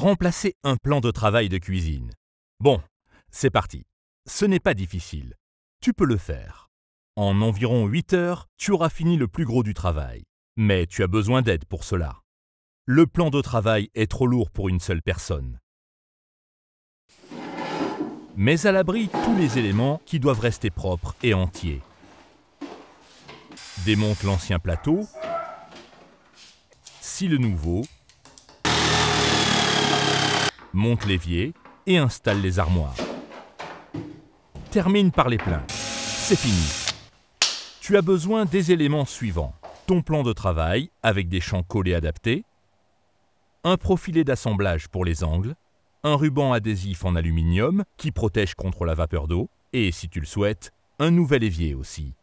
Remplacer un plan de travail de cuisine. Bon, c'est parti. Ce n'est pas difficile. Tu peux le faire. En environ 8 heures, tu auras fini le plus gros du travail. Mais tu as besoin d'aide pour cela. Le plan de travail est trop lourd pour une seule personne. Mets à l'abri tous les éléments qui doivent rester propres et entiers. Démonte l'ancien plateau, scie le nouveau, monte l'évier et installe les armoires. Termine par les plaintes. C'est fini. Tu as besoin des éléments suivants. Ton plan de travail avec des champs collés adaptés, un profilet d'assemblage pour les angles, un ruban adhésif en aluminium qui protège contre la vapeur d'eau et, si tu le souhaites, un nouvel évier aussi.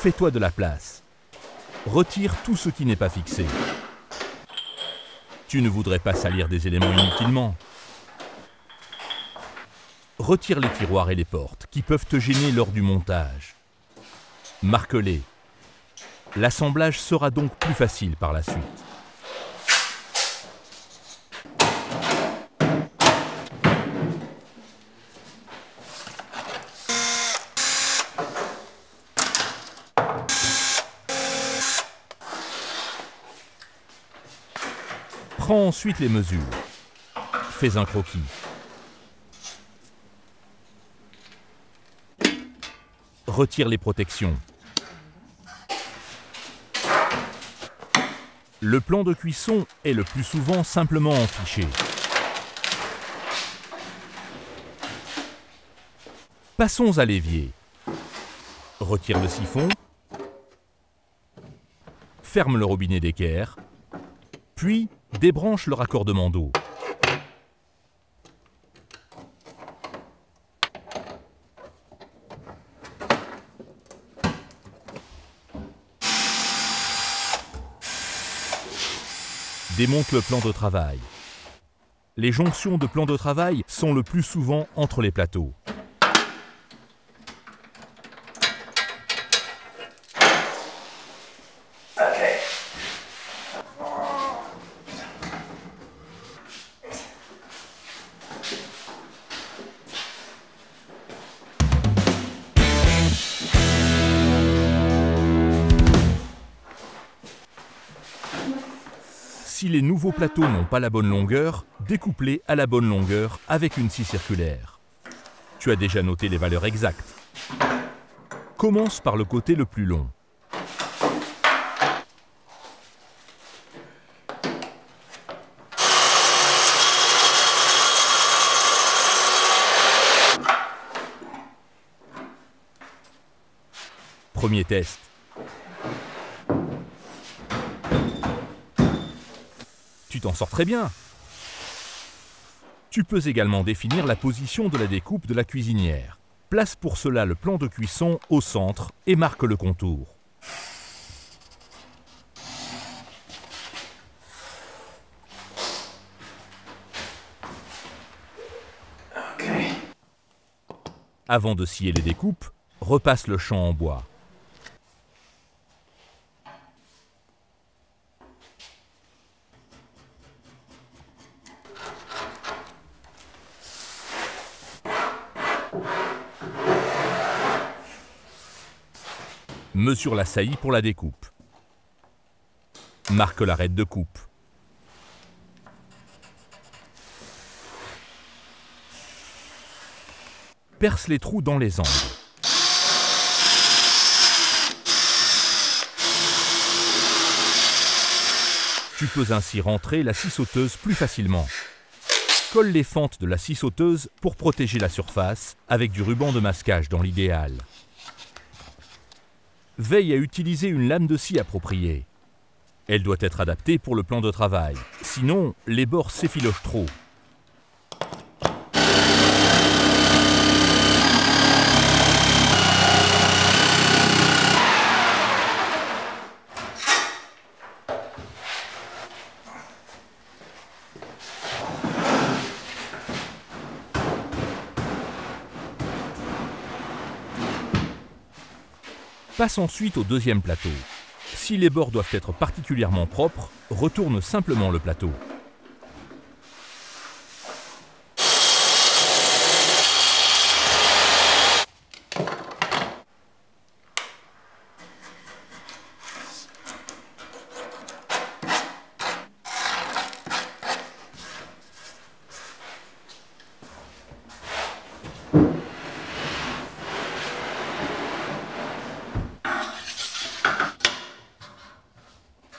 Fais-toi de la place. Retire tout ce qui n'est pas fixé. Tu ne voudrais pas salir des éléments inutilement. Retire les tiroirs et les portes qui peuvent te gêner lors du montage. Marque-les. L'assemblage sera donc plus facile par la suite. Prends ensuite les mesures. Fais un croquis. Retire les protections. Le plan de cuisson est le plus souvent simplement en fichier. Passons à l'évier. Retire le siphon. Ferme le robinet d'équerre. Puis, débranche le raccordement d'eau. Démonte le plan de travail. Les jonctions de plan de travail sont le plus souvent entre les plateaux. Si les nouveaux plateaux n'ont pas la bonne longueur, découpe-les à la bonne longueur avec une scie circulaire. Tu as déjà noté les valeurs exactes. Commence par le côté le plus long. Premier test. Tu t'en sors très bien. Tu peux également définir la position de la découpe de la cuisinière. Place pour cela le plan de cuisson au centre et marque le contour. Avant de scier les découpes, repasse le champ en bois. Mesure la saillie pour la découpe. Marque l'arête de coupe. Perce les trous dans les angles. Tu peux ainsi rentrer la scie sauteuse plus facilement. Colle les fentes de la scie sauteuse pour protéger la surface avec du ruban de masquage dans l'idéal. Veille à utiliser une lame de scie appropriée. Elle doit être adaptée pour le plan de travail, sinon les bords s'effilochent trop. Passe ensuite au deuxième plateau. Si les bords doivent être particulièrement propres, retourne simplement le plateau.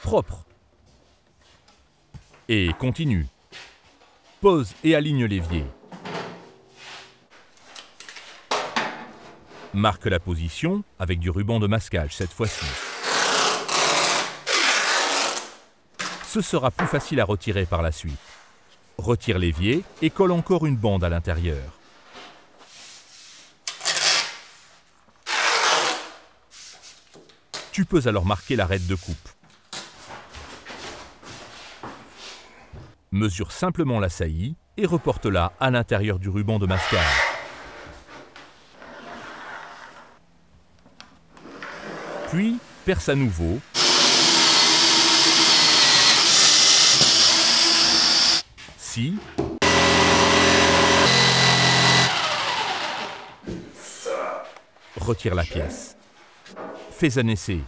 Propre. Et continue. Pose et aligne l'évier. Marque la position avec du ruban de masquage cette fois-ci. Ce sera plus facile à retirer par la suite. Retire l'évier et colle encore une bande à l'intérieur. Tu peux alors marquer l'arête de coupe. Mesure simplement la saillie et reporte-la à l'intérieur du ruban de masquage. Puis, perce à nouveau. Scie. Retire la pièce. Fais un essai.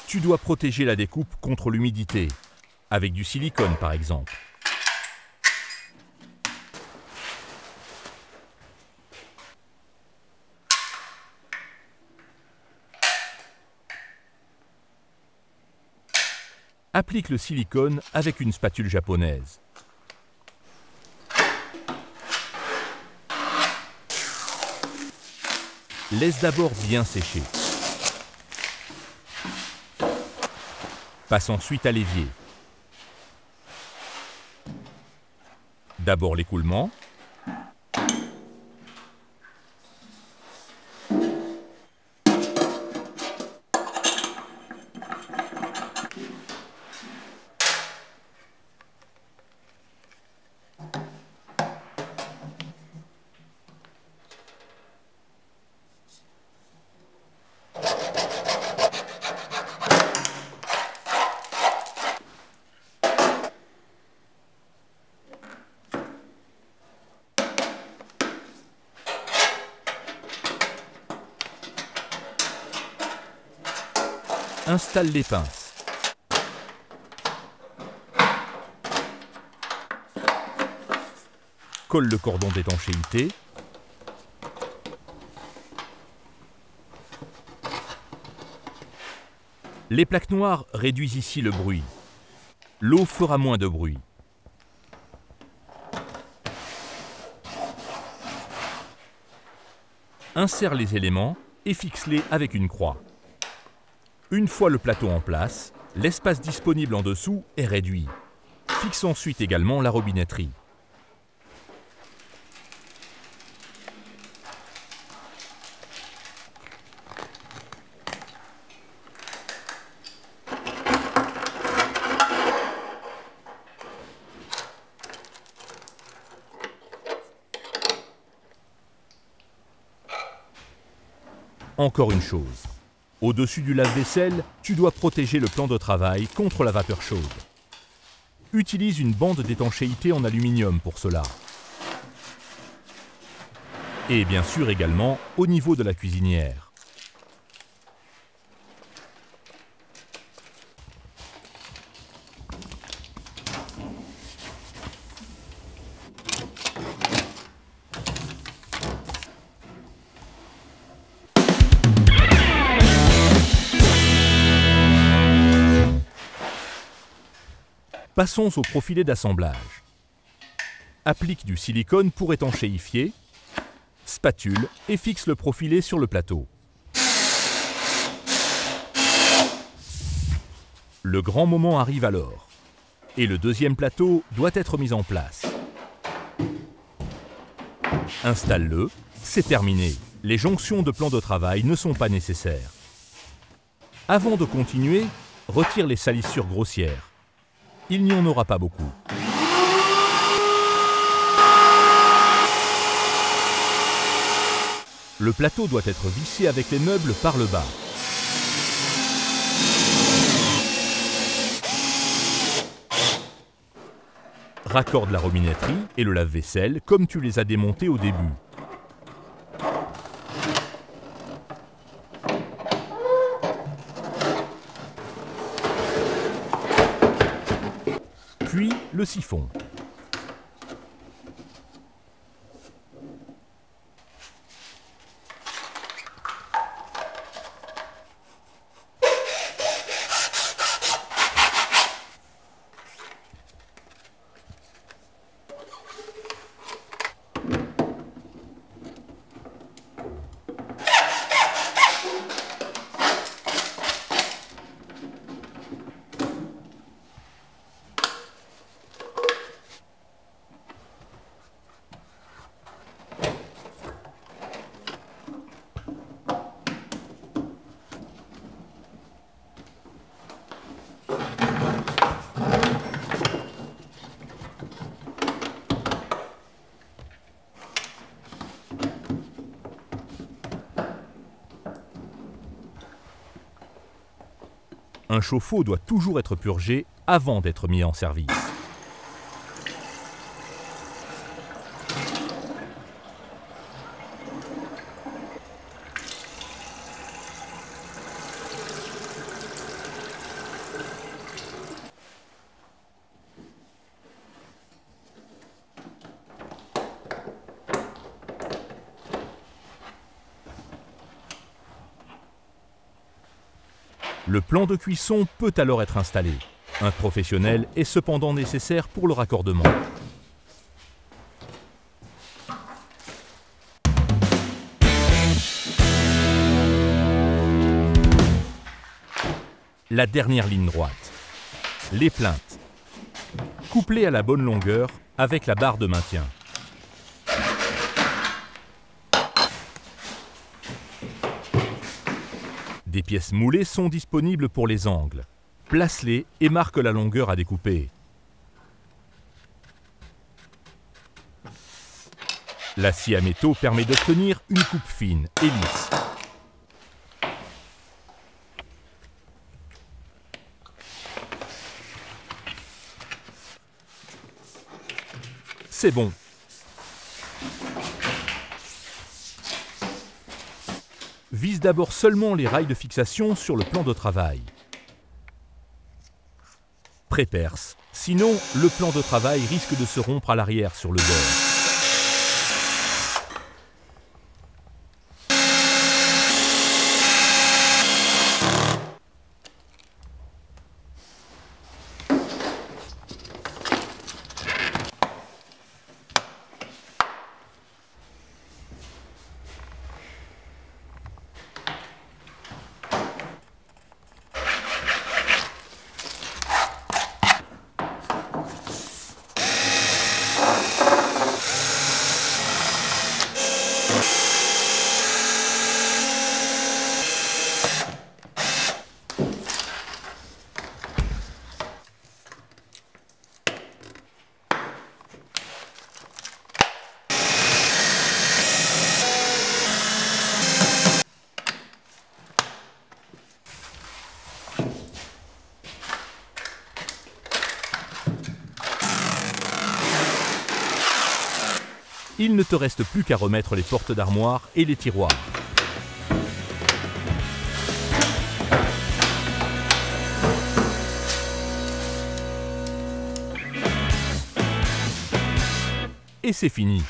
Tu dois protéger la découpe contre l'humidité, avec du silicone par exemple. Applique le silicone avec une spatule japonaise. Laisse d'abord bien sécher. Passe ensuite à l'évier. D'abord l'écoulement. Installe les pinces. Colle le cordon d'étanchéité. Les plaques noires réduisent ici le bruit. L'eau fera moins de bruit. Insère les éléments et fixe-les avec une croix. Une fois le plateau en place, l'espace disponible en dessous est réduit. Fixe ensuite également la robinetterie. Encore une chose. Au-dessus du lave-vaisselle, tu dois protéger le plan de travail contre la vapeur chaude. Utilise une bande d'étanchéité en aluminium pour cela. Et bien sûr également au niveau de la cuisinière. Passons au profilet d'assemblage. Applique du silicone pour étanchéifier, spatule et fixe le profilet sur le plateau. Le grand moment arrive alors. Et le deuxième plateau doit être mis en place. Installe-le, c'est terminé. Les jonctions de plan de travail ne sont pas nécessaires. Avant de continuer, retire les salissures grossières. Il n'y en aura pas beaucoup. Le plateau doit être vissé avec les meubles par le bas. Raccorde la robinetterie et le lave-vaisselle comme tu les as démontés au début. Puis le siphon. Un chauffe-eau doit toujours être purgé avant d'être mis en service. Le plan de cuisson peut alors être installé. Un professionnel est cependant nécessaire pour le raccordement. La dernière ligne droite. Les plaintes. Couplées à la bonne longueur avec la barre de maintien. Des pièces moulées sont disponibles pour les angles. Place-les et marque la longueur à découper. La scie à métaux permet d'obtenir une coupe fine et lisse. C'est bon. Vise d'abord seulement les rails de fixation sur le plan de travail. Préperce, sinon le plan de travail risque de se rompre à l'arrière sur le bord. Il ne te reste plus qu'à remettre les portes d'armoire et les tiroirs. Et c'est fini.